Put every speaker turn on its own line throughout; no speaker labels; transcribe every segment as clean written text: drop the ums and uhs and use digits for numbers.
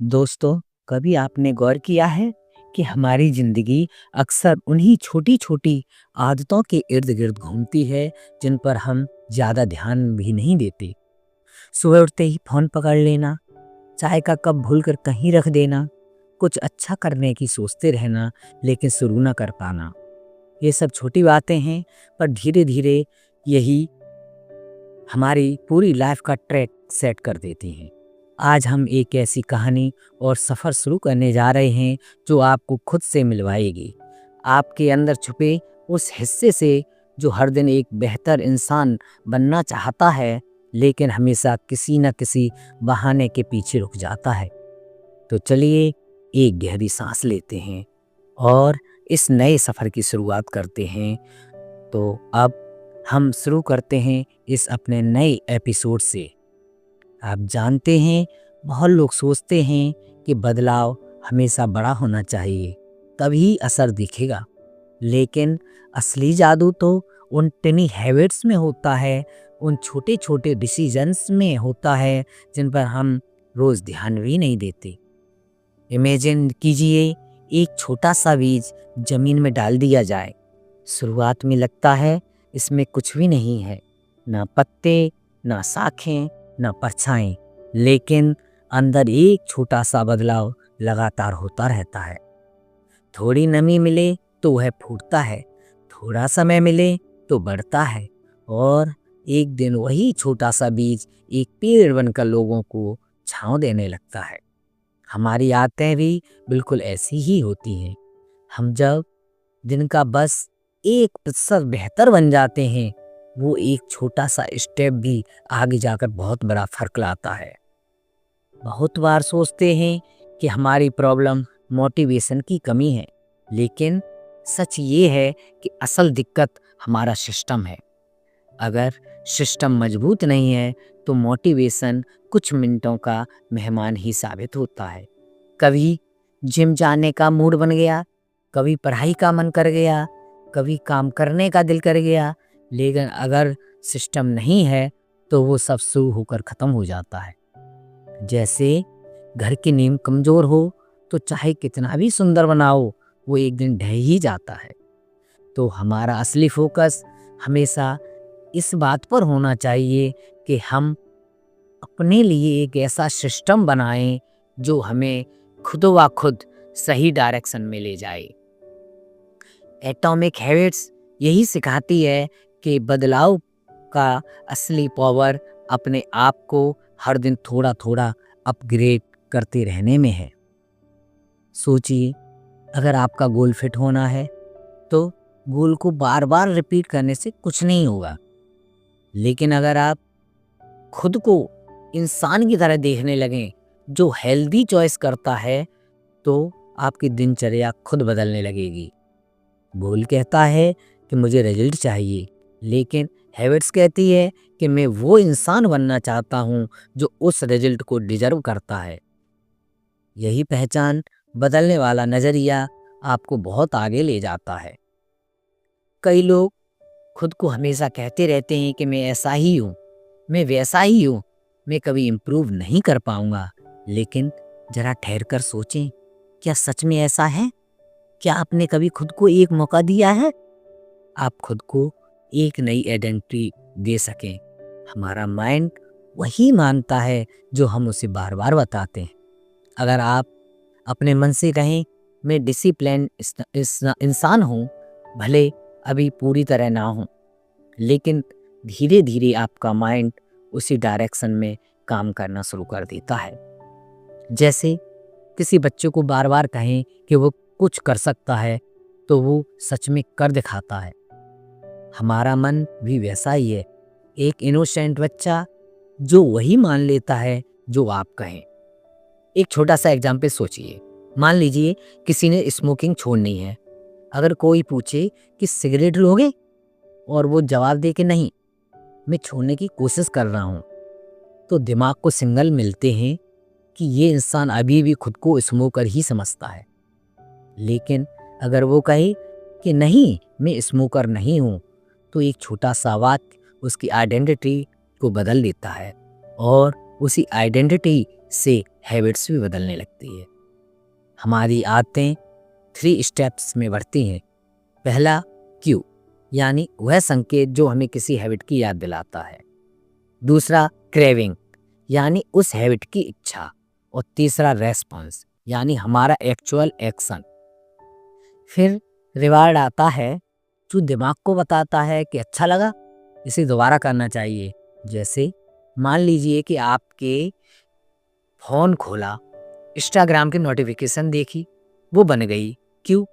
दोस्तों, कभी आपने गौर किया है कि हमारी जिंदगी अक्सर उन्हीं छोटी-छोटी आदतों के इर्द-गिर्द घूमती है, जिन पर हम ज़्यादा ध्यान भी नहीं देते। सुबह उठते ही फ़ोन पकड़ लेना, चाय का कप भूलकर कहीं रख देना, कुछ अच्छा करने की सोचते रहना, लेकिन शुरू ना कर पाना। ये सब छोटी बातें हैं, पर धीरे-धीरे यही हमारी पूरी लाइफ का ट्रैक सेट कर देती हैं। आज हम एक ऐसी कहानी और सफ़र शुरू करने जा रहे हैं जो आपको खुद से मिलवाएगी, आपके अंदर छुपे उस हिस्से से जो हर दिन एक बेहतर इंसान बनना चाहता है, लेकिन हमेशा किसी न किसी बहाने के पीछे रुक जाता है। तो चलिए एक गहरी सांस लेते हैं और इस नए सफ़र की शुरुआत करते हैं। तो अब हम शुरू करते हैं इस अपने नए एपिसोड से। आप जानते हैं, बहुत लोग सोचते हैं कि बदलाव हमेशा बड़ा होना चाहिए, तभी असर दिखेगा। लेकिन असली जादू तो उन टिनी हैबिट्स में होता है, उन छोटे छोटे डिसीजंस में होता है, जिन पर हम रोज़ ध्यान भी नहीं देते। इमेजिन कीजिए, एक छोटा सा बीज जमीन में डाल दिया जाए। शुरुआत में लगता है इसमें कुछ भी नहीं है, ना पत्ते, ना शाखें, ना परछाएं, लेकिन अंदर एक छोटा सा बदलाव लगातार होता रहता है। थोड़ी नमी मिले तो वह फूटता है, थोड़ा समय मिले तो बढ़ता है, और एक दिन वही छोटा सा बीज एक पेड़ बनकर लोगों को छांव देने लगता है। हमारी आदतें भी बिल्कुल ऐसी ही होती हैं। हम जब दिन का बस 1% बेहतर बन जाते हैं, वो एक छोटा सा स्टेप भी आगे जाकर बहुत बड़ा फर्क लाता है। बहुत बार सोचते हैं कि हमारी प्रॉब्लम मोटिवेशन की कमी है, लेकिन सच ये है कि असल दिक्कत हमारा सिस्टम है। अगर सिस्टम मजबूत नहीं है तो मोटिवेशन कुछ मिनटों का मेहमान ही साबित होता है। कभी जिम जाने का मूड बन गया, कभी पढ़ाई का मन कर गया, कभी काम करने का दिल कर गया, लेकिन अगर सिस्टम नहीं है तो वो सब शुरू होकर ख़त्म हो जाता है। जैसे घर की नींव कमज़ोर हो तो चाहे कितना भी सुंदर बनाओ, वो एक दिन ढह ही जाता है। तो हमारा असली फोकस हमेशा इस बात पर होना चाहिए कि हम अपने लिए एक ऐसा सिस्टम बनाएं जो हमें खुद व खुद सही डायरेक्शन में ले जाए। एटॉमिक हैबिट्स यही सिखाती है कि बदलाव का असली पावर अपने आप को हर दिन थोड़ा थोड़ा अपग्रेड करते रहने में है। सोचिए, अगर आपका गोल फिट होना है तो गोल को बार बार रिपीट करने से कुछ नहीं होगा, लेकिन अगर आप खुद को इंसान की तरह देखने लगें जो हेल्दी चॉइस करता है, तो आपकी दिनचर्या खुद बदलने लगेगी। गोल कहता है कि मुझे रिजल्ट चाहिए, लेकिन हैबिट्स कहती है कि मैं वो इंसान बनना चाहता हूँ जो उस रिजल्ट को डिजर्व करता है। यही पहचान बदलने वाला नज़रिया आपको बहुत आगे ले जाता है। कई लोग खुद को हमेशा कहते रहते हैं कि मैं ऐसा ही हूँ, मैं वैसा ही हूँ, मैं कभी इम्प्रूव नहीं कर पाऊंगा। लेकिन जरा ठहर कर सोचें, क्या सच में ऐसा है? क्या आपने कभी खुद को एक मौका दिया है आप खुद को एक नई आइडेंटिटी दे सकें? हमारा माइंड वही मानता है जो हम उसे बार बार बताते हैं। अगर आप अपने मन से कहें मैं डिसिप्लिन इंसान हूँ, भले अभी पूरी तरह ना हूँ, लेकिन धीरे धीरे आपका माइंड उसी डायरेक्शन में काम करना शुरू कर देता है। जैसे किसी बच्चे को बार बार कहें कि वो कुछ कर सकता है तो वो सच में कर दिखाता है। हमारा मन भी वैसा ही है, एक इनोसेंट बच्चा जो वही मान लेता है जो आप कहें। एक छोटा सा एग्जाम्पल सोचिए। मान लीजिए किसी ने स्मोकिंग छोड़नी है। अगर कोई पूछे कि सिगरेट लोगे और वो जवाब दे कि नहीं, मैं छोड़ने की कोशिश कर रहा हूँ, तो दिमाग को सिग्नल मिलते हैं कि ये इंसान अभी भी खुद को स्मोकर ही समझता है। लेकिन अगर वो कहे कि नहीं, मैं स्मोकर नहीं हूँ, तो एक छोटा सा वाक्य उसकी आइडेंटिटी को बदल देता है और उसी आइडेंटिटी से हैबिट्स भी बदलने लगती है। हमारी आदतें 3 स्टेप्स में बढ़ती हैं। पहला क्यू, यानी वह संकेत जो हमें किसी हैबिट की याद दिलाता है। दूसरा क्रेविंग, यानी उस हैबिट की इच्छा। और तीसरा रेस्पॉन्स, यानी हमारा एक्चुअल एक्शन। फिर रिवार्ड आता है जो दिमाग को बताता है कि अच्छा लगा, इसे दोबारा करना चाहिए। जैसे मान लीजिए कि आपके फ़ोन खोला, इंस्टाग्राम की नोटिफिकेशन देखी, वो बन गई क्यों।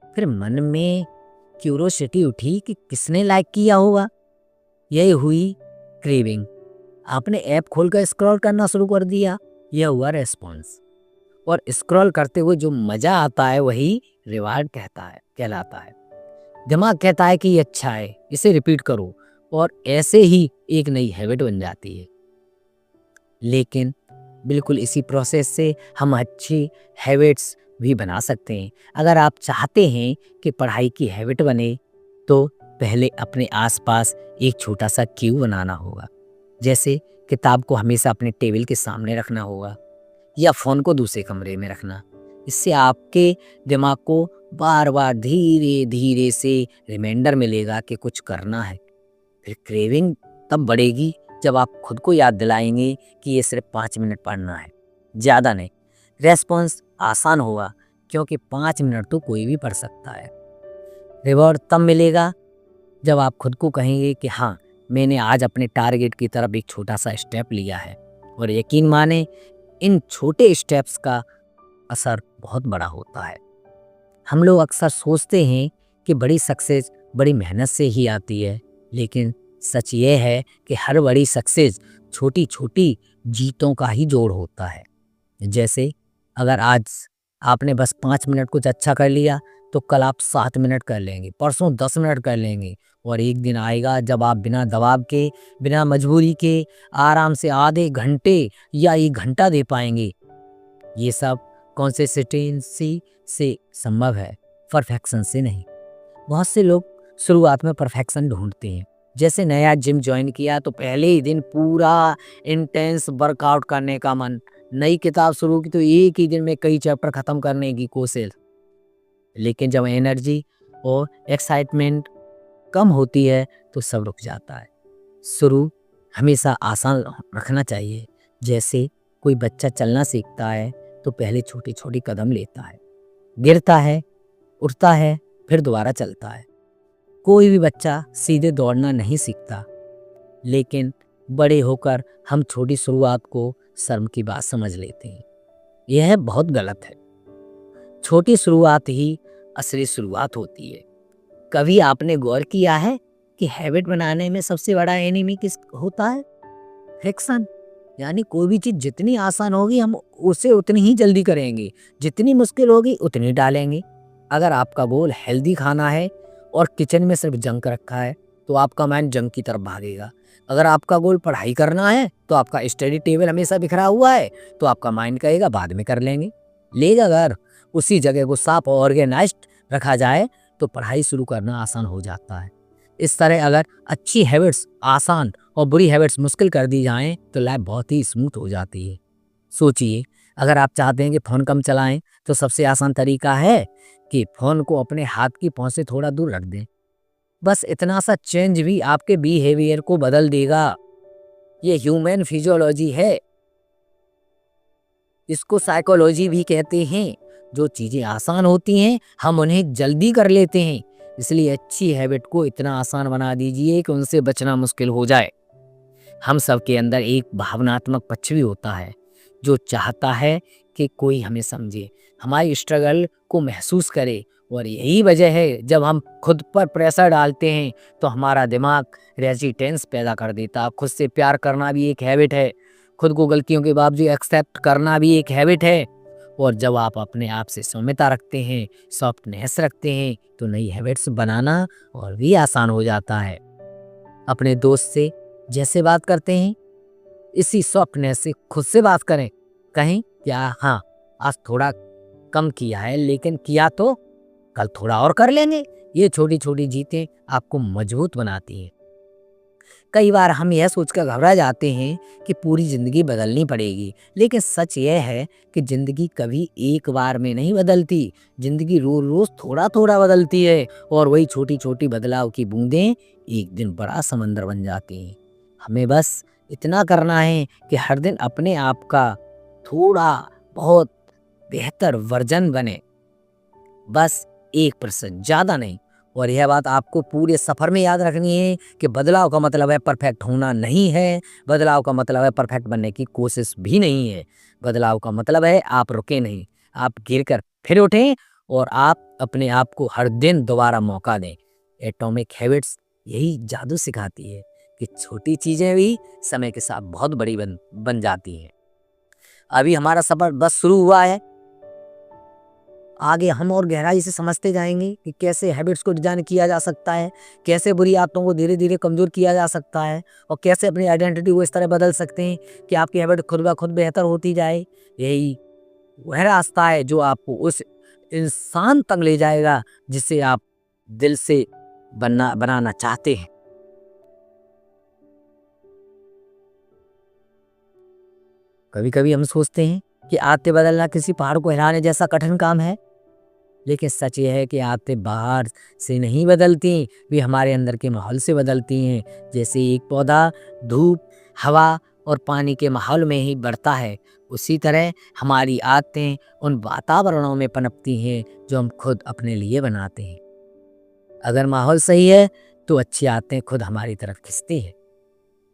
फिर मन में क्यूरोसिटी उठी कि किसने लाइक किया होगा, यही हुई क्रेविंग। आपने ऐप खोलकर स्क्रॉल करना शुरू कर दिया, यह हुआ रेस्पॉन्स। और स्क्रॉल करते हुए जो मज़ा आता है वही रिवार्ड कहलाता है। दिमाग कहता है कि ये अच्छा है, इसे रिपीट करो, और ऐसे ही एक नई हैबिट बन जाती है। लेकिन बिल्कुल इसी प्रोसेस से हम अच्छी हैबिट्स भी बना सकते हैं। अगर आप चाहते हैं कि पढ़ाई की हैबिट बने तो पहले अपने आसपास एक छोटा सा क्यू बनाना होगा। जैसे किताब को हमेशा अपने टेबल के सामने रखना होगा या फ़ोन को दूसरे कमरे में रखना। इससे आपके दिमाग को बार बार धीरे धीरे से रिमाइंडर मिलेगा कि कुछ करना है। फिर क्रेविंग तब बढ़ेगी जब आप खुद को याद दिलाएंगे कि ये सिर्फ 5 मिनट पढ़ना है, ज़्यादा नहीं। रेस्पॉन्स आसान होगा क्योंकि 5 मिनट तो कोई भी पढ़ सकता है। रिवॉर्ड तब मिलेगा जब आप खुद को कहेंगे कि हाँ, मैंने आज अपने टारगेट की तरफ एक छोटा सा स्टेप लिया है। और यकीन माने, इन छोटे स्टेप्स का असर बहुत बड़ा होता है। हम लोग अक्सर सोचते हैं कि बड़ी सक्सेस बड़ी मेहनत से ही आती है, लेकिन सच ये है कि हर बड़ी सक्सेस छोटी छोटी जीतों का ही जोड़ होता है। जैसे अगर आज आपने बस 5 मिनट कुछ अच्छा कर लिया तो कल आप 7 मिनट कर लेंगे, परसों 10 मिनट कर लेंगे, और एक दिन आएगा जब आप बिना दबाव के, बिना मजबूरी के, आराम से आधे घंटे या 1 घंटा दे पाएंगे। ये सब कंसिस्टेंसी से संभव है, परफेक्शन से नहीं। बहुत से लोग शुरुआत में परफेक्शन ढूंढते हैं। जैसे नया जिम ज्वाइन किया तो पहले ही दिन पूरा इंटेंस वर्कआउट करने का मन, नई किताब शुरू की तो एक ही दिन में कई चैप्टर खत्म करने की कोशिश। लेकिन जब एनर्जी और एक्साइटमेंट कम होती है तो सब रुक जाता है। शुरू हमेशा आसान रखना चाहिए। जैसे कोई बच्चा चलना सीखता है तो पहले छोटी छोटी कदम लेता है, गिरता है, उठता है, फिर दोबारा चलता है। कोई भी बच्चा सीधे दौड़ना नहीं सीखता, लेकिन बड़े होकर हम छोटी शुरुआत को शर्म की बात समझ लेते हैं। यह बहुत गलत है। छोटी शुरुआत ही असली शुरुआत होती है। कभी आपने गौर किया है कि हैबिट बनाने में सबसे बड़ा एनिमी किस होता है? फ्रिक्शन। यानी कोई भी चीज़ जितनी आसान होगी हम उसे उतनी ही जल्दी करेंगे, जितनी मुश्किल होगी उतनी डालेंगे। अगर आपका गोल हेल्दी खाना है और किचन में सिर्फ जंक रखा है तो आपका माइंड जंक की तरफ भागेगा। अगर आपका गोल पढ़ाई करना है तो आपका स्टडी टेबल हमेशा बिखरा हुआ है तो आपका माइंड कहेगा बाद में कर लेंगे। लेकिन अगर उसी जगह को साफ और ऑर्गेनाइज्ड रखा जाए तो पढ़ाई शुरू करना आसान हो जाता है। इस तरह अगर अच्छी हैबिट्स आसान और बुरी हैबिट्स मुश्किल कर दी जाएं तो लाइफ बहुत ही स्मूथ हो जाती है। सोचिए, अगर आप चाहते हैं कि फ़ोन कम चलाएं तो सबसे आसान तरीका है कि फ़ोन को अपने हाथ की पहुंच से थोड़ा दूर रख दें। बस इतना सा चेंज भी आपके बिहेवियर को बदल देगा। ये ह्यूमन फिजियोलॉजी है, इसको साइकोलॉजी भी कहते हैं। जो चीज़ें आसान होती हैं हम उन्हें जल्दी कर लेते हैं, इसलिए अच्छी हैबिट को इतना आसान बना दीजिए कि उनसे बचना मुश्किल हो जाए। हम सब के अंदर एक भावनात्मक पक्ष भी होता है जो चाहता है कि कोई हमें समझे, हमारी स्ट्रगल को महसूस करे। और यही वजह है जब हम खुद पर प्रेशर डालते हैं तो हमारा दिमाग रेजिस्टेंस पैदा कर देता है। खुद से प्यार करना भी एक हैबिट है, खुद को गलतियों के बावजूद एक्सेप्ट करना भी एक हैबिट है। और जब आप अपने आप से सौम्यता रखते हैं, सॉफ्टनेस रखते हैं, तो नई हैबिट्स बनाना और भी आसान हो जाता है। अपने दोस्त से जैसे बात करते हैं इसी सॉफ्टनेस से खुद से बात करें। कहें क्या, हाँ आज थोड़ा कम किया है लेकिन किया तो कल थोड़ा और कर लेंगे। ये छोटी छोटी जीतें आपको मजबूत बनाती हैं। कई बार हम यह सोचकर घबरा जाते हैं कि पूरी ज़िंदगी बदलनी पड़ेगी, लेकिन सच यह है कि ज़िंदगी कभी एक बार में नहीं बदलती। ज़िंदगी रोज़-रोज़ थोड़ा-थोड़ा बदलती है और वही छोटी-छोटी बदलाव की बूंदें एक दिन बड़ा समंदर बन जाती हैं। हमें बस इतना करना है कि हर दिन अपने आप का थोड़ा बहुत बेहतर वर्जन बने, बस 1% ज़्यादा नहीं। और यह बात आपको पूरे सफ़र में याद रखनी है कि बदलाव का मतलब है परफेक्ट होना नहीं है, बदलाव का मतलब है परफेक्ट बनने की कोशिश भी नहीं है। बदलाव का मतलब है आप रुके नहीं, आप गिर कर फिर उठें और आप अपने आप को हर दिन दोबारा मौका दें। एटॉमिक हैबिट्स यही जादू सिखाती है कि छोटी चीज़ें भी समय के साथ बहुत बड़ी बन जाती हैं। अभी हमारा सफ़र बस शुरू हुआ है। आगे हम और गहराई से समझते जाएंगे कि कैसे हैबिट्स को डिजाइन किया जा सकता है, कैसे बुरी आदतों को धीरे धीरे कमज़ोर किया जा सकता है और कैसे अपनी आइडेंटिटी को इस तरह बदल सकते हैं कि आपकी हैबिट खुद ब खुद बेहतर होती जाए। यही वह रास्ता है जो आपको उस इंसान तक ले जाएगा जिसे आप दिल से बनाना चाहते हैं। कभी कभी हम सोचते हैं कि आदतें बदलना किसी पहाड़ को हिलाने जैसा कठिन काम है, लेकिन सच ये है कि आदतें बाहर से नहीं बदलती, वे हमारे अंदर के माहौल से बदलती हैं। जैसे एक पौधा धूप, हवा और पानी के माहौल में ही बढ़ता है, उसी तरह हमारी आदतें उन वातावरणों में पनपती हैं जो हम खुद अपने लिए बनाते हैं। अगर माहौल सही है तो अच्छी आदतें खुद हमारी तरफ खिंचती हैं,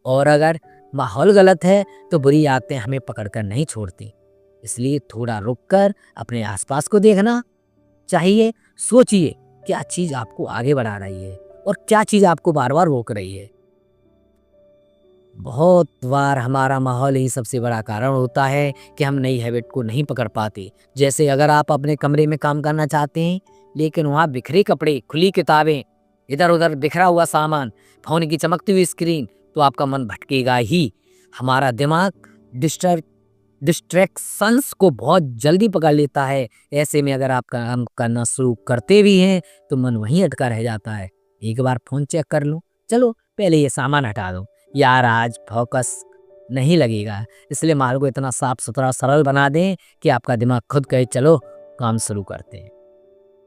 और अगर माहौल गलत है तो बुरी आदतें हमें पकड़कर नहीं छोड़ती। इसलिए थोड़ा रुककर अपने आसपास को देखना चाहिए। सोचिए क्या चीज़ आपको आगे बढ़ा रही है और क्या चीज़ आपको बार बार रोक रही है। बहुत बार हमारा माहौल ही सबसे बड़ा कारण होता है कि हम नई हैबिट को नहीं पकड़ पाते। जैसे अगर आप अपने कमरे में काम करना चाहते हैं लेकिन वहाँ बिखरे कपड़े, खुली किताबें, इधर उधर बिखरा हुआ सामान, फ़ोन की चमकती हुई स्क्रीन, तो आपका मन भटकेगा ही। हमारा दिमाग डिस्ट्रैक्शंस को बहुत जल्दी पकड़ लेता है। ऐसे में अगर आप काम करना शुरू करते भी हैं तो मन वहीं अटका रह जाता है। एक बार फ़ोन चेक कर लो, चलो पहले ये सामान हटा दो, यार आज फोकस नहीं लगेगा। इसलिए माहौल को इतना साफ सुथरा सरल बना दें कि आपका दिमाग खुद कहे चलो काम शुरू करते हैं।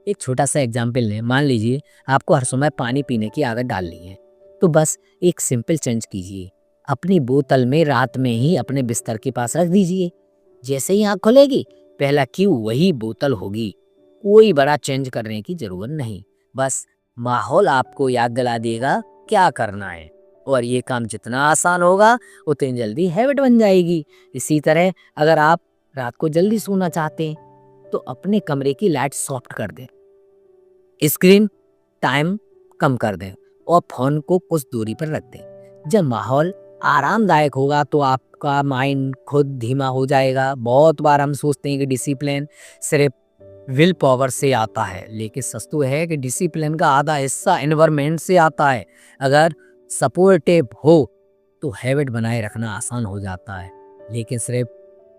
एक छोटा सा एग्जाम्पल लें, मान लीजिए आपको हर समय पानी पीने की आदत डालनी है, तो बस एक सिंपल चेंज कीजिए। अपनी बोतल में रात में ही अपने बिस्तर के पास रख दीजिए। जैसे ही आँख खुलेगी पहला क्यू वही बोतल होगी। कोई बड़ा चेंज करने की जरूरत नहीं, बस माहौल आपको याद दिला देगा क्या करना है, और ये काम जितना आसान होगा उतनी जल्दी हैबिट बन जाएगी। इसी तरह अगर आप रात को जल्दी सोना चाहते हैं तो अपने कमरे की लाइट सॉफ्ट कर दें, स्क्रीन टाइम कम कर दें और फोन को कुछ दूरी पर रख दें। जब माहौल आरामदायक होगा तो आपका माइंड खुद धीमा हो जाएगा। बहुत बार हम सोचते हैं कि डिसिप्लिन सिर्फ विल पावर से आता है, लेकिन सच तो है कि डिसिप्लिन का आधा हिस्सा एनवायरनमेंट से आता है। अगर सपोर्टिव हो तो हैबिट बनाए रखना आसान हो जाता है, लेकिन सिर्फ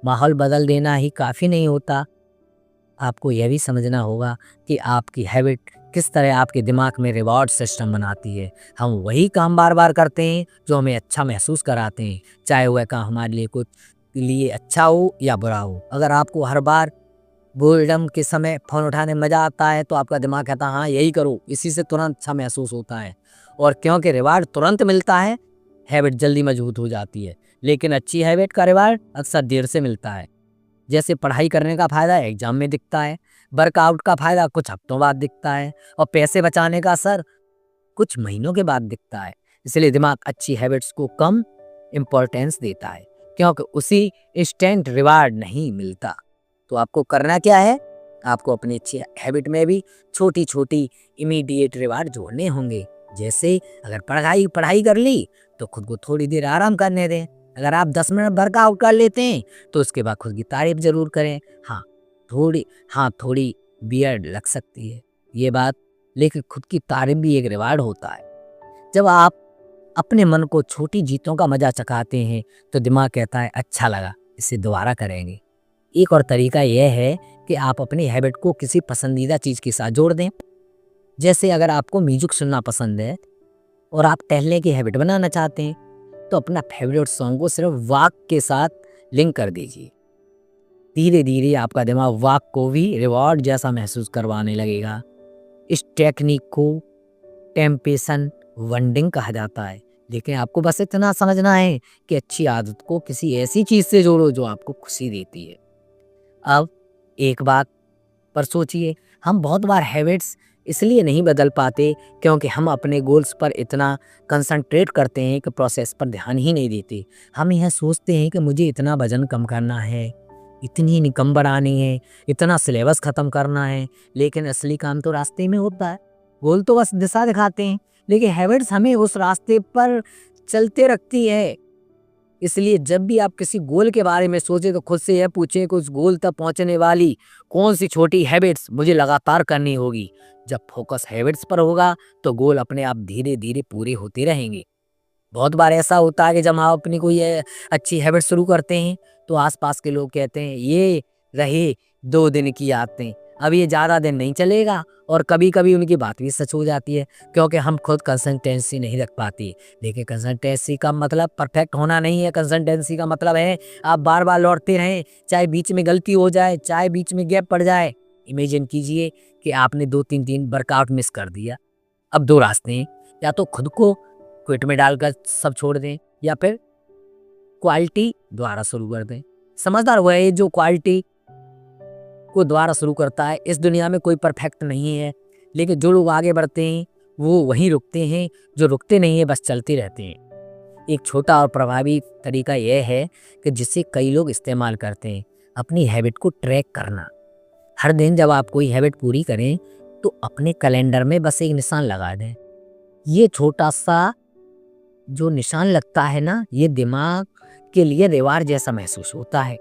माहौल बदल देना ही काफ़ी नहीं होता। आपको यह भी समझना होगा कि आपकी हैबिट किस तरह आपके दिमाग में रिवॉर्ड सिस्टम बनाती है। हम वही काम बार बार करते हैं जो हमें अच्छा महसूस कराते हैं, चाहे वह काम हमारे लिए कुछ लिए अच्छा हो या बुरा हो। अगर आपको हर बार बोर्डम के समय फ़ोन उठाने में मज़ा आता है तो आपका दिमाग कहता है हाँ यही करो, इसी से तुरंत अच्छा महसूस होता है। और क्योंकि रिवार्ड तुरंत मिलता है, हैबिट जल्दी मजबूत हो जाती है। लेकिन अच्छी हैबिट का रिवार्ड अक्सर देर से मिलता है। जैसे पढ़ाई करने का फ़ायदा एग्जाम में दिखता है, वर्कआउट का फ़ायदा कुछ हफ्तों बाद दिखता है, और पैसे बचाने का असर कुछ महीनों के बाद दिखता है। इसलिए दिमाग अच्छी हैबिट्स को कम इम्पोर्टेंस देता है क्योंकि उसी इंस्टेंट रिवार्ड नहीं मिलता। तो आपको करना क्या है, आपको अपनी अच्छी हैबिट में भी छोटी छोटी इमीडिएट रिवार्ड जोड़ने होंगे। जैसे अगर पढ़ाई पढ़ाई कर ली तो खुद को थोड़ी देर आराम करने दें। अगर आप 10 मिनट वर्कआउट कर लेते हैं तो उसके बाद खुद की तारीफ जरूर करें। थोड़ी बियर्ड लग सकती है ये बात, लेकिन खुद की तारीफ भी एक रिवार्ड होता है। जब आप अपने मन को छोटी जीतों का मजा चखाते हैं तो दिमाग कहता है अच्छा लगा, इसे दोबारा करेंगे। एक और तरीका यह है कि आप अपनी हैबिट को किसी पसंदीदा चीज़ के साथ जोड़ दें। जैसे अगर आपको म्यूजिक सुनना पसंद है और आप टहलने की हैबिट बनाना चाहते हैं, तो अपना फेवरेट सॉन्ग को सिर्फ वॉक के साथ लिंक कर दीजिए। धीरे धीरे आपका दिमाग वॉक को भी रिवॉर्ड जैसा महसूस करवाने लगेगा। इस टेक्निक को टेम्पटेशन वंडिंग कहा जाता है, लेकिन आपको बस इतना समझना है कि अच्छी आदत को किसी ऐसी चीज़ से जोड़ो जो आपको खुशी देती है। अब एक बात पर सोचिए, हम बहुत बार हैबिट्स इसलिए नहीं बदल पाते क्योंकि हम अपने गोल्स पर इतना कंसंट्रेट करते हैं कि प्रोसेस पर ध्यान ही नहीं देते। हम यह सोचते हैं कि मुझे इतना वजन कम करना है, इतनी इनकम बढ़ानी है, इतना सिलेबस ख़त्म करना है, लेकिन असली काम तो रास्ते में होता है। गोल तो बस दिशा दिखाते हैं, लेकिन हैबिट्स हमें उस रास्ते पर चलते रखती है। इसलिए जब भी आप किसी गोल के बारे में सोचें तो खुद से यह पूछें कि उस गोल तक पहुंचने वाली कौन सी छोटी हैबिट्स मुझे लगातार करनी होगी। जब फोकस हैबिट्स पर होगा तो गोल अपने आप धीरे धीरे पूरे होते रहेंगे। बहुत बार ऐसा होता है कि जब आप अपनी कोई अच्छी हैबिट शुरू करते हैं तो आसपास के लोग कहते हैं ये रहे 2 दिन की आदतें, अब ये ज़्यादा दिन नहीं चलेगा। और कभी कभी उनकी बात भी सच हो जाती है, क्योंकि हम खुद कंसिस्टेंसी नहीं रख पाती। लेकिन कंसिस्टेंसी का मतलब परफेक्ट होना नहीं है। कंसिस्टेंसी का मतलब है आप बार बार लौटते रहें, चाहे बीच में गलती हो जाए, चाहे बीच में गैप पड़ जाए। इमेजिन कीजिए कि आपने 2-3 दिन वर्कआउट मिस कर दिया। अब 2 रास्ते हैं, या तो खुद को क्विट में डालकर सब छोड़ दें, या फिर क्वालिटी द्वारा शुरू कर दें। समझदार वो है जो क्वालिटी को द्वारा शुरू करता है। इस दुनिया में कोई परफेक्ट नहीं है, लेकिन जो लोग आगे बढ़ते हैं वो वहीं रुकते हैं, जो रुकते नहीं है बस चलते रहते हैं। एक छोटा और प्रभावी तरीका यह है कि जिसे कई लोग इस्तेमाल करते हैं, अपनी हैबिट को ट्रैक करना। हर दिन जब आप कोई हैबिट पूरी करें तो अपने कैलेंडर में बस एक निशान लगा दें। ये छोटा सा जो निशान लगता है ना, ये दिमाग के लिए रिवार्ड जैसा महसूस होता है।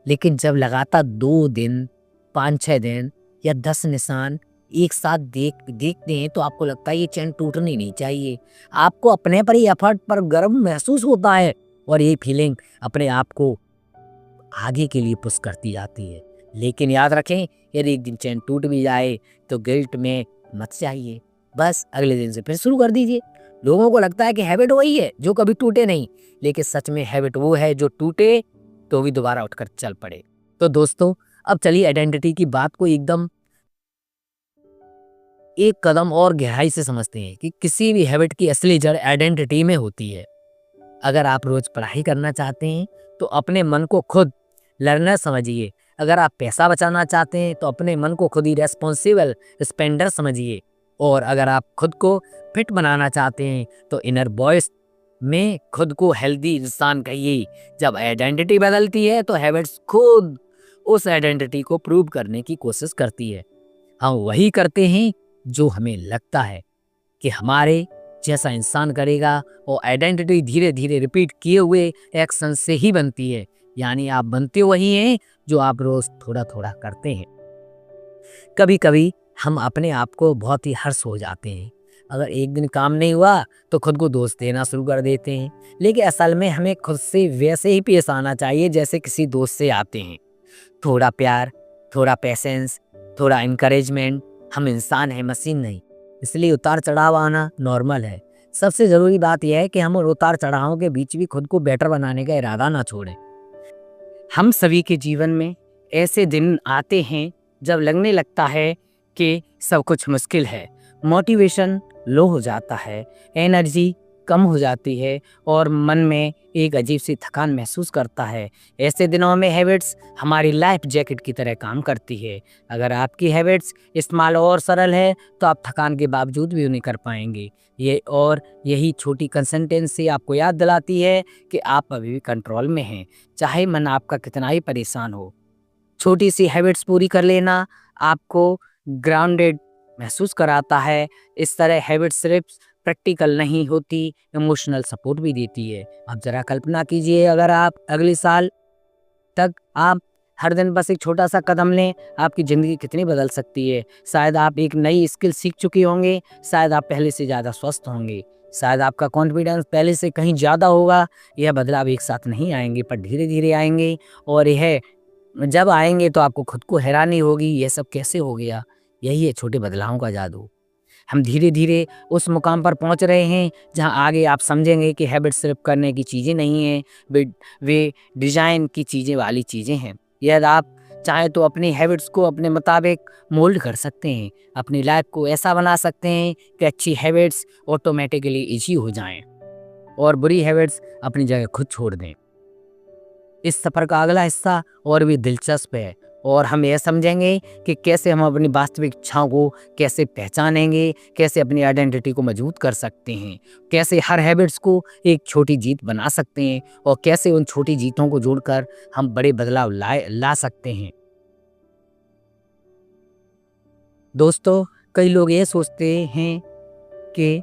लेकिन जब लगातार 2 दिन, 5-6 दिन या 10 निशान एक साथ देखते हैं तो आपको लगता है ये चैन टूटनी नहीं चाहिए। आपको अपने पर ही एफर्ट पर गर्व महसूस होता है, और ये फीलिंग अपने आप को आगे के लिए पुश करती जाती है। लेकिन याद रखें, यदि एक दिन चैन टूट भी जाए तो गिल्ट में मत जाइए, बस अगले दिन से फिर शुरू कर दीजिए। लोगों को लगता है कि हैबिट वही है जो कभी टूटे नहीं, लेकिन सच में हैबिट वो है जो टूटे तो भी दोबारा उठकर चल पड़े। तो दोस्तों, अब चलिए आइडेंटिटी की बात को एकदम एक कदम और गहराई से समझते हैं कि किसी भी हैबिट की असली जड़ आइडेंटिटी में होती है। अगर आप रोज पढ़ाई करना चाहते हैं तो अपने मन को खुद लर्नर समझिए। अगर आप पैसा बचाना चाहते हैं तो अपने मन को खुद ही रेस्पॉन्सिबल स्पेंडर समझिए। और अगर आप खुद को फिट बनाना चाहते हैं तो इनर वॉइस में खुद को हेल्दी इंसान कहिए। जब आइडेंटिटी बदलती है तो हैबिट्स खुद उस आइडेंटिटी को प्रूव करने की कोशिश करती है। हम वही करते हैं जो हमें लगता है कि हमारे जैसा इंसान करेगा, और आइडेंटिटी धीरे धीरे रिपीट किए हुए एक्शन से ही बनती है। यानी आप बनते वही हैं जो आप रोज थोड़ा थोड़ा करते हैं। कभी कभी हम अपने आप को बहुत ही हर्ष हो जाते हैं। अगर एक दिन काम नहीं हुआ तो खुद को दोष देना शुरू कर देते हैं, लेकिन असल में हमें खुद से वैसे ही पेश आना चाहिए जैसे किसी दोस्त से आते हैं। थोड़ा प्यार, थोड़ा पेशेंस, थोड़ा इनकरेजमेंट। हम इंसान हैं, मशीन नहीं, इसलिए उतार चढ़ाव आना नॉर्मल है। सबसे ज़रूरी बात यह है कि हम उतार चढ़ावों के बीच भी खुद को बेटर बनाने का इरादा ना छोड़ें। हम सभी के जीवन में ऐसे दिन आते हैं जब लगने लगता है कि सब कुछ मुश्किल है, मोटिवेशन लो हो जाता है, एनर्जी कम हो जाती है, और मन में एक अजीब सी थकान महसूस करता है। ऐसे दिनों में हैबिट्स हमारी लाइफ जैकेट की तरह काम करती है। अगर आपकी हैबिट्स स्मॉल और सरल है तो आप थकान के बावजूद भी उन्हें कर पाएंगे। यही छोटी कंसिस्टेंसी आपको याद दिलाती है कि आप अभी भी कंट्रोल में हैं, चाहे मन आपका कितना ही परेशान हो। छोटी सी हैबिट्स पूरी कर लेना आपको ग्राउंडेड महसूस कराता है। इस तरह हैबिट सिर्फ प्रैक्टिकल नहीं होती, इमोशनल सपोर्ट भी देती है। आप जरा कल्पना कीजिए, अगर आप अगले साल तक आप हर दिन बस एक छोटा सा कदम लें, आपकी ज़िंदगी कितनी बदल सकती है। शायद आप एक नई स्किल सीख चुके होंगे, शायद आप पहले से ज़्यादा स्वस्थ होंगे, शायद आपका कॉन्फिडेंस पहले से कहीं ज़्यादा होगा। यह बदलाव एक साथ नहीं आएंगे पर धीरे धीरे आएंगे, और यह जब आएंगे तो आपको खुद को हैरानी होगी, यह सब कैसे हो गया। यही है छोटे बदलावों का जादू। हम धीरे-धीरे उस मुकाम पर पहुँच रहे हैं जहाँ आगे आप समझेंगे कि हैबिट सिर्फ़ करने की चीज़ें नहीं हैं, वे डिज़ाइन की चीज़ें वाली चीज़ें हैं। यदि आप चाहें तो अपनी हैबिट्स को अपने मुताबिक मोल्ड कर सकते हैं, अपनी लाइफ़ को ऐसा बना सकते हैं कि अच्छी हैबिट्स ऑटोमैटिकली ईज़ी हो जाएँ और बुरी हैबिट्स अपनी जगह खुद छोड़ दें। इस सफ़र का अगला हिस्सा और भी दिलचस्प है और हम यह समझेंगे कि कैसे हम अपनी वास्तविक इच्छाओं को कैसे पहचानेंगे, कैसे अपनी आइडेंटिटी को मजबूत कर सकते हैं, कैसे हर हैबिट्स को एक छोटी जीत बना सकते हैं और कैसे उन छोटी जीतों को जोड़कर हम बड़े बदलाव ला सकते हैं। दोस्तों, कई लोग ये सोचते हैं कि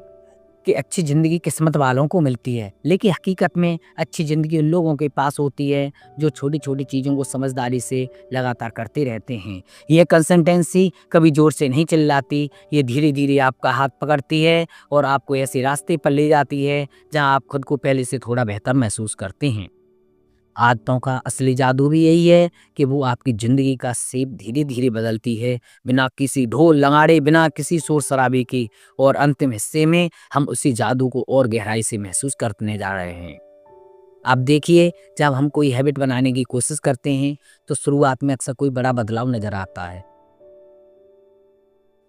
अच्छी ज़िंदगी किस्मत वालों को मिलती है, लेकिन हकीकत में अच्छी ज़िंदगी उन लोगों के पास होती है जो छोटी-छोटी चीज़ों को समझदारी से लगातार करते रहते हैं। ये कंसिस्टेंसी कभी ज़ोर से नहीं चिल्लाती, ये धीरे-धीरे आपका हाथ पकड़ती है और आपको ऐसे रास्ते पर ले जाती है जहाँ आप खुद को पहले से थोड़ा बेहतर महसूस करते हैं। आदतों का असली जादू भी यही है कि वो आपकी ज़िंदगी का शेप धीरे-धीरे बदलती है, बिना किसी ढोल नगाड़े, बिना किसी शोर-शराबे के और अंतिम हिस्से में हम उसी जादू को और गहराई से महसूस करने जा रहे हैं। आप देखिए, जब हम कोई हैबिट बनाने की कोशिश करते हैं, तो शुरुआत में अक्सर कोई बड़ा बदलाव नज़र आता है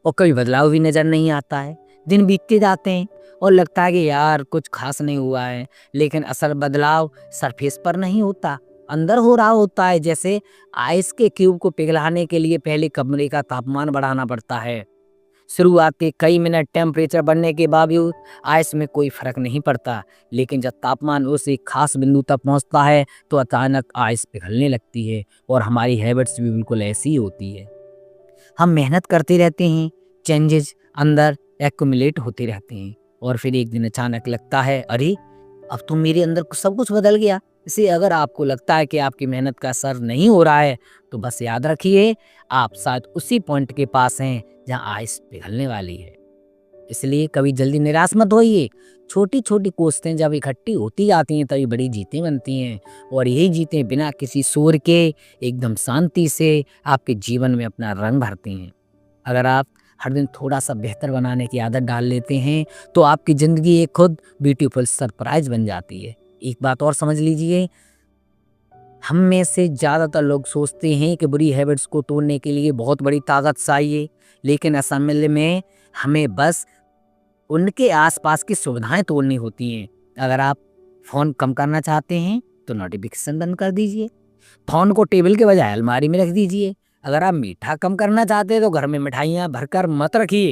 और कभी बदलाव भी नज़र नहीं आता है। दिन बीतते जाते हैं और लगता है कि यार कुछ खास नहीं हुआ है, लेकिन असल बदलाव सरफेस पर नहीं होता, अंदर हो रहा होता है। जैसे आइस के क्यूब को पिघलाने के लिए पहले कमरे का तापमान बढ़ाना पड़ता है। शुरुआत के कई मिनट टेम्परेचर बढ़ने के बावजूद आइस में कोई फर्क नहीं पड़ता, लेकिन जब तापमान उस एक खास बिंदु तक पहुंचता है तो अचानक आइस पिघलने लगती है और हमारी हैबिट्स भी बिल्कुल ऐसी ही होती है। हम मेहनत करते रहते हैं, चेंजेस अंदर एक्यूमुलेट होते रहते हैं और फिर एक दिन अचानक लगता है, अरे अब तो मेरे अंदर सब कुछ बदल गया। इसे अगर आपको लगता है कि आपकी मेहनत का असर नहीं हो रहा है, तो बस याद रखिए, आप शायद उसी पॉइंट के पास हैं जहां आइस पिघलने वाली है। इसलिए कभी जल्दी निराश मत होइए। छोटी छोटी कोशिशें जब इकट्ठी होती जाती हैं तभी बड़ी जीतें बनती हैं और यही जीतें बिना किसी शोर के एकदम शांति से आपके जीवन में अपना रंग भरती हैं। अगर आप हर दिन थोड़ा सा बेहतर बनाने की आदत डाल लेते हैं तो आपकी ज़िंदगी एक खुद ब्यूटीफुल सरप्राइज बन जाती है। एक बात और समझ लीजिए, हम में से ज़्यादातर लोग सोचते हैं कि बुरी हैबिट्स को तोड़ने के लिए बहुत बड़ी ताकत चाहिए, लेकिन असल में हमें बस उनके आसपास की सुविधाएं तोड़नी होती हैं। अगर आप फ़ोन कम करना चाहते हैं तो नोटिफिकेशन बंद कर दीजिए, फ़ोन को टेबल के बजाय अलमारी में रख दीजिए। अगर आप मीठा कम करना चाहते हैं तो घर में मिठाइयाँ भरकर मत रखिए।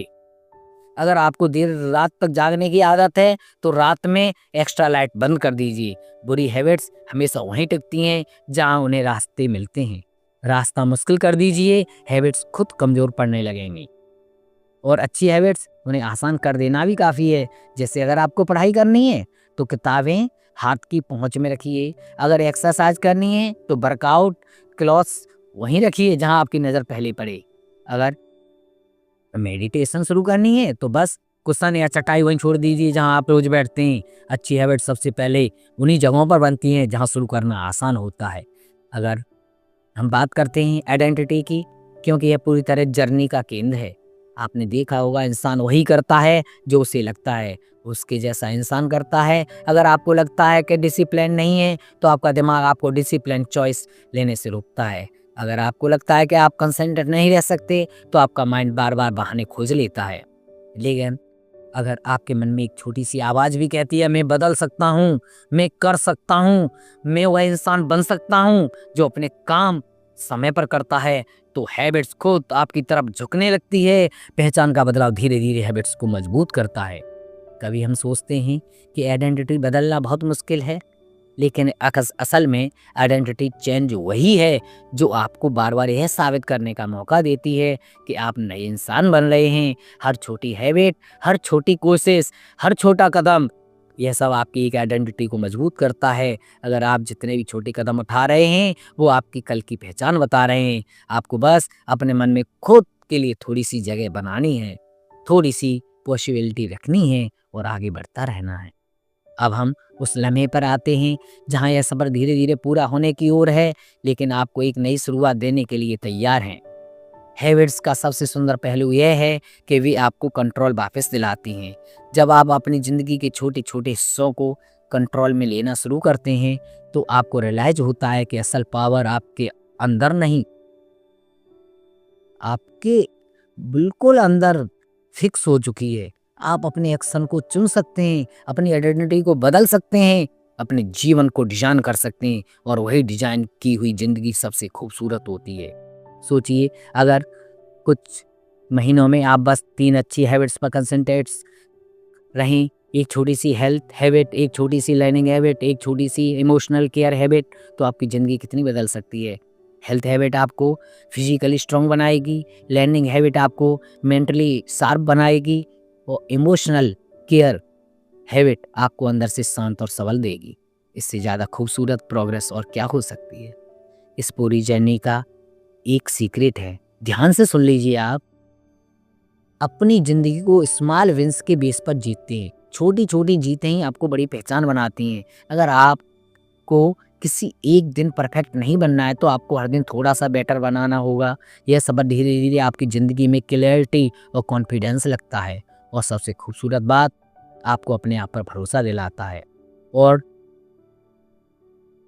अगर आपको देर रात तक जागने की आदत है तो रात में एक्स्ट्रा लाइट बंद कर दीजिए। बुरी हैबिट्स हमेशा वहीं टिकती हैं जहां उन्हें रास्ते मिलते हैं। रास्ता मुश्किल कर दीजिए, हैबिट्स खुद कमज़ोर पड़ने लगेंगी और अच्छी हैबिट्स उन्हें आसान कर देना भी काफ़ी है। जैसे अगर आपको पढ़ाई करनी है तो किताबें हाथ की पहुंच में रखिए, अगर एक्सरसाइज करनी है तो वर्कआउट क्लॉथ्स वहीं रखिए जहां आपकी नज़र पहले पड़े, अगर मेडिटेशन शुरू करनी है तो बस कुशन या चटाई वहीं छोड़ दीजिए जहां आप रोज बैठते हैं। अच्छी हैबिट सबसे पहले उन्हीं जगहों पर बनती हैं जहां शुरू करना आसान होता है। अगर हम बात करते हैं आइडेंटिटी की, क्योंकि यह पूरी तरह जर्नी का केंद्र है। आपने देखा होगा, इंसान वही करता है जो उसे लगता है उसके जैसा इंसान करता है। अगर आपको लगता है कि डिसिप्लिन नहीं है तो आपका दिमाग आपको डिसिप्लिन चॉइस लेने से रोकता है। अगर आपको लगता है कि आप कंसंट्रेट नहीं रह सकते तो आपका माइंड बार बार बहाने खोज लेता है। लेकिन अगर आपके मन में एक छोटी सी आवाज़ भी कहती है, मैं बदल सकता हूँ, मैं कर सकता हूँ, मैं वह इंसान बन सकता हूँ जो अपने काम समय पर करता है, तो हैबिट्स खुद आपकी तरफ झुकने लगती है। पहचान का बदलाव धीरे धीरे हैबिट्स को मजबूत करता है। कभी हम सोचते हैं कि आइडेंटिटी बदलना बहुत मुश्किल है, लेकिन असल में आइडेंटिटी चेंज वही है जो आपको बार बार यह साबित करने का मौका देती है कि आप नए इंसान बन रहे हैं। हर छोटी हैबिट, हर छोटी कोशिश, हर छोटा कदम, यह सब आपकी एक आइडेंटिटी को मजबूत करता है। अगर आप जितने भी छोटे कदम उठा रहे हैं वो आपकी कल की पहचान बता रहे हैं। आपको बस अपने मन में खुद के लिए थोड़ी सी जगह बनानी है, थोड़ी सी पॉसिबिलिटी रखनी है और आगे बढ़ता रहना है। अब हम उस लम्हे पर आते हैं जहाँ यह सफ़र धीरे धीरे पूरा होने की ओर है, लेकिन आपको एक नई शुरुआत देने के लिए तैयार हैं। हैबिट्स का सबसे सुंदर पहलू यह है कि वे आपको कंट्रोल वापस दिलाती हैं। जब आप अपनी ज़िंदगी के छोटे-छोटे हिस्सों को कंट्रोल में लेना शुरू करते हैं, तो आपको रियलाइज़ होता है कि असल पावर आपके अंदर नहीं, आपके बिल्कुल अंदर फिक्स हो चुकी है। आप अपने एक्शन को चुन सकते हैं, अपनी आइडेंटिटी को बदल सकते हैं, अपने जीवन को डिज़ाइन कर सकते हैं और वही डिज़ाइन की हुई ज़िंदगी सबसे खूबसूरत होती है। सोचिए, अगर कुछ महीनों में आप बस 3 अच्छी हैबिट्स पर कंसंट्रेट्स रहें, एक छोटी-सी हेल्थ हैबिट, एक छोटी-सी लर्निंग हैबिट, एक छोटी-सी इमोशनल केयर हैबिट, तो आपकी ज़िंदगी कितनी बदल सकती है। हेल्थ हैबिट आपको फिज़िकली स्ट्रॉन्ग बनाएगी, लर्निंग हैबिट आपको मेंटली शार्प बनाएगी और इमोशनल केयर हैबिट आपको अंदर से शांत और सबल देगी। इससे ज़्यादा खूबसूरत प्रोग्रेस और क्या हो सकती है। इस पूरी जर्नी का एक सीक्रेट है, ध्यान से सुन लीजिए आप। अपनी ज़िंदगी को स्मॉल विन्स के बेस पर जीतते हैं। छोटी-छोटी जीतें ही आपको बड़ी पहचान बनाती हैं। अगर आपको किसी एक दिन परफेक्ट नहीं बनना है, तो आपको हर दिन थोड़ा-सा बेटर बनाना होगा। यह सबक धीरे-धीरे आपकी ज़िंदगी में क्लैरिटी और कॉन्फिडेंस लगता है और सबसे खूबसूरत बात, आपको अपने आप पर भरोसा दिलाता है। और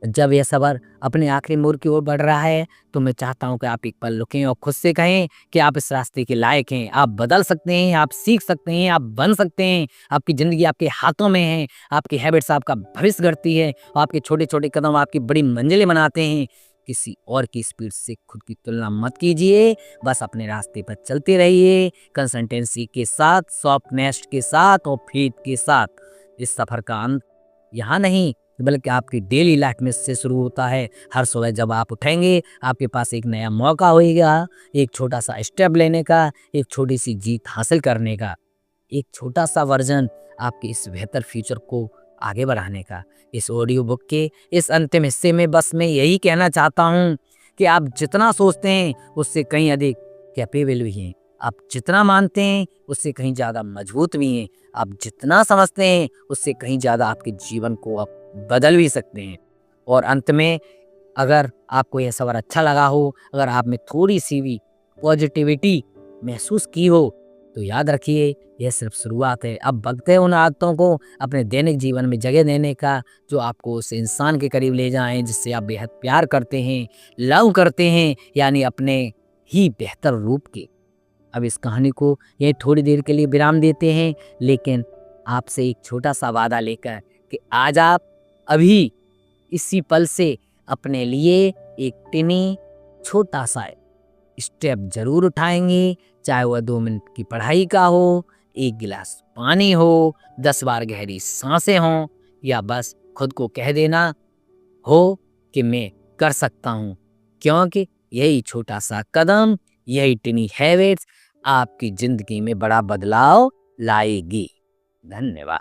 जब यह सफ़र अपने आखिरी मोड़ की ओर बढ़ रहा है, तो मैं चाहता हूँ कि आप एक पल रुकें और खुद से कहें कि आप इस रास्ते के लायक हैं। आप बदल सकते हैं, आप सीख सकते हैं, आप बन सकते हैं। आपकी ज़िंदगी आपके हाथों में है। आपकी हैबिट्स आपका भविष्य गढ़ती है और आपके छोटे-छोटे कदम आपकी बड़ी मंजिलें बनाते हैं। किसी और की स्पीड से खुद की तुलना मत कीजिए, बस अपने रास्ते पर चलते रहिए, कंसिस्टेंसी के साथ, सॉफ्टनेस के साथ और फेथ के साथ। इस सफ़र का अंत यहाँ नहीं, बल्कि आपकी डेली लाइफ में से शुरू होता है। हर सुबह जब आप उठेंगे, आपके पास एक नया मौका होएगा, एक छोटा-सा स्टेप लेने का, एक छोटी-सी जीत हासिल करने का, एक छोटा-सा वर्ज़न आपके इस बेहतर फ्यूचर को आगे बढ़ाने का। इस ऑडियो बुक के इस अंतिम हिस्से में बस मैं यही कहना चाहता हूँ कि आप जितना सोचते हैं, उससे कहीं अधिक कैपेबल भी हैं। आप जितना मानते हैं, उससे कहीं ज़्यादा मजबूत भी हैं। आप जितना समझते हैं, उससे कहीं ज़्यादा आपके जीवन को आप बदल भी सकते हैं। और अंत में, अगर आपको यह सफ़र अच्छा लगा हो, अगर आप में थोड़ी-सी भी पॉजिटिविटी महसूस की हो, तो याद रखिए, यह सिर्फ शुरुआत है। अब वक्त है उन आदतों को अपने दैनिक जीवन में जगह देने का, जो आपको उस इंसान के करीब ले जाएँ जिससे आप बेहद प्यार करते हैं, लव करते हैं, यानी अपने ही बेहतर रूप के। अब इस कहानी को यहीं थोड़ी देर के लिए विराम देते हैं, लेकिन आपसे एक छोटा-सा वादा लेकर कि आज आप अभी इसी पल से अपने लिए एक टिनी छोटा-सा स्टेप ज़रूर उठाएँगे, चाहे वह 2 मिनट की पढ़ाई का हो, 1 गिलास पानी हो, 10 बार गहरी साँसें हों या बस खुद को कह देना हो कि मैं कर सकता हूँ। क्योंकि यही छोटा-सा कदम, यही टिनी हैबिट्स आपकी ज़िंदगी में बड़ा बदलाव लाएगी। धन्यवाद।